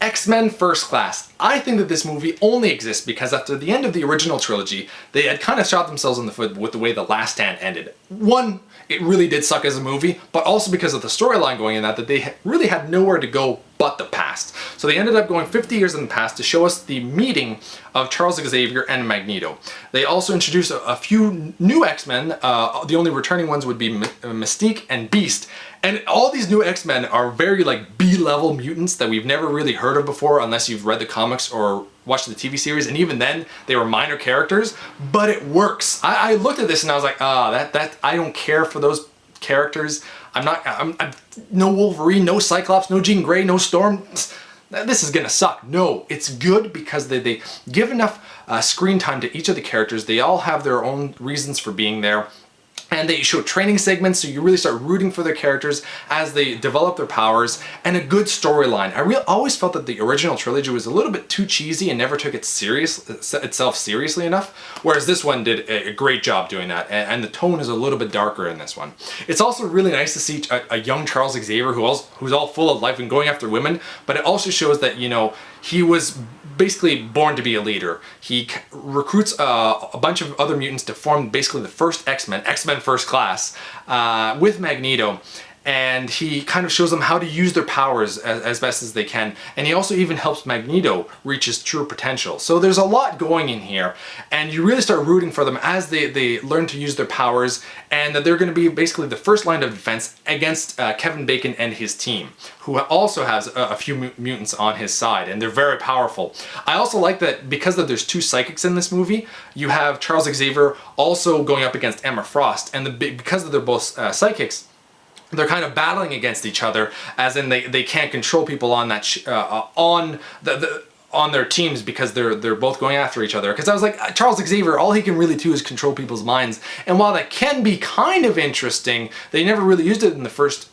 X-Men First Class. I think that this movie only exists because after the end of the original trilogy, they had kind of shot themselves in the foot with the way The Last Stand ended. One, it really did suck as a movie, but also because of the storyline going in that they really had nowhere to go but the past. So they ended up going 50 years in the past to show us the meeting of Charles Xavier and Magneto. They also introduced a few new X-Men. The only returning ones would be Mystique and Beast. And all these new X-Men are very like B-level mutants that we've never really heard of before unless you've read the comics or watched the TV series, and even then they were minor characters, but it works. I looked at this and I was like, that I don't care for those characters. I'm no Wolverine, no Cyclops, no Jean Grey, no Storm. This is gonna suck. No, it's good because they give enough screen time to each of the characters. They all have their own reasons for being there. And they show training segments, so you really start rooting for their characters as they develop their powers, and a good storyline. I always felt that the original trilogy was a little bit too cheesy and never took itself seriously enough, whereas this one did a great job doing that, and the tone is a little bit darker in this one. It's also really nice to see a young Charles Xavier who's all full of life and going after women, but it also shows that, you know, he was basically born to be a leader. He recruits a bunch of other mutants to form basically the first X-Men First Class, with Magneto. And he kind of shows them how to use their powers as best as they can. And he also even helps Magneto reach his true potential. So there's a lot going in here. And you really start rooting for them as they learn to use their powers, and that they're going to be basically the first line of defense against Kevin Bacon and his team, who also has a few mutants on his side, and they're very powerful. I also like that because there's two psychics in this movie, you have Charles Xavier also going up against Emma Frost, and because they're both psychics, they're kind of battling against each other, as in they can't control people on that on their teams because they're both going after each other. Because I was like, Charles Xavier, all he can really do is control people's minds, and while that can be kind of interesting, they never really used it in the first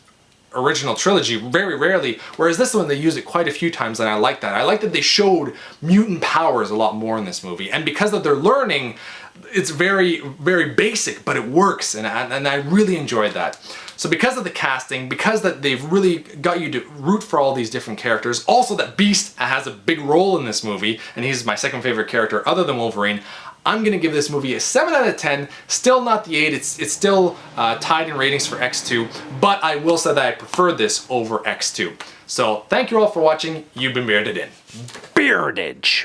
original trilogy, very rarely, whereas this one they use it quite a few times, and I like that. I like that they showed mutant powers a lot more in this movie, and because of their learning, it's very basic, but it works, and I really enjoyed that. So because of the casting, because that they've really got you to root for all these different characters, also that Beast has a big role in this movie, and he's my second favorite character other than Wolverine, I'm gonna give this movie a 7 out of 10, still not the 8, it's still tied in ratings for X2, but I will say that I prefer this over X2. So thank you all for watching, you've been bearded in. Beardage!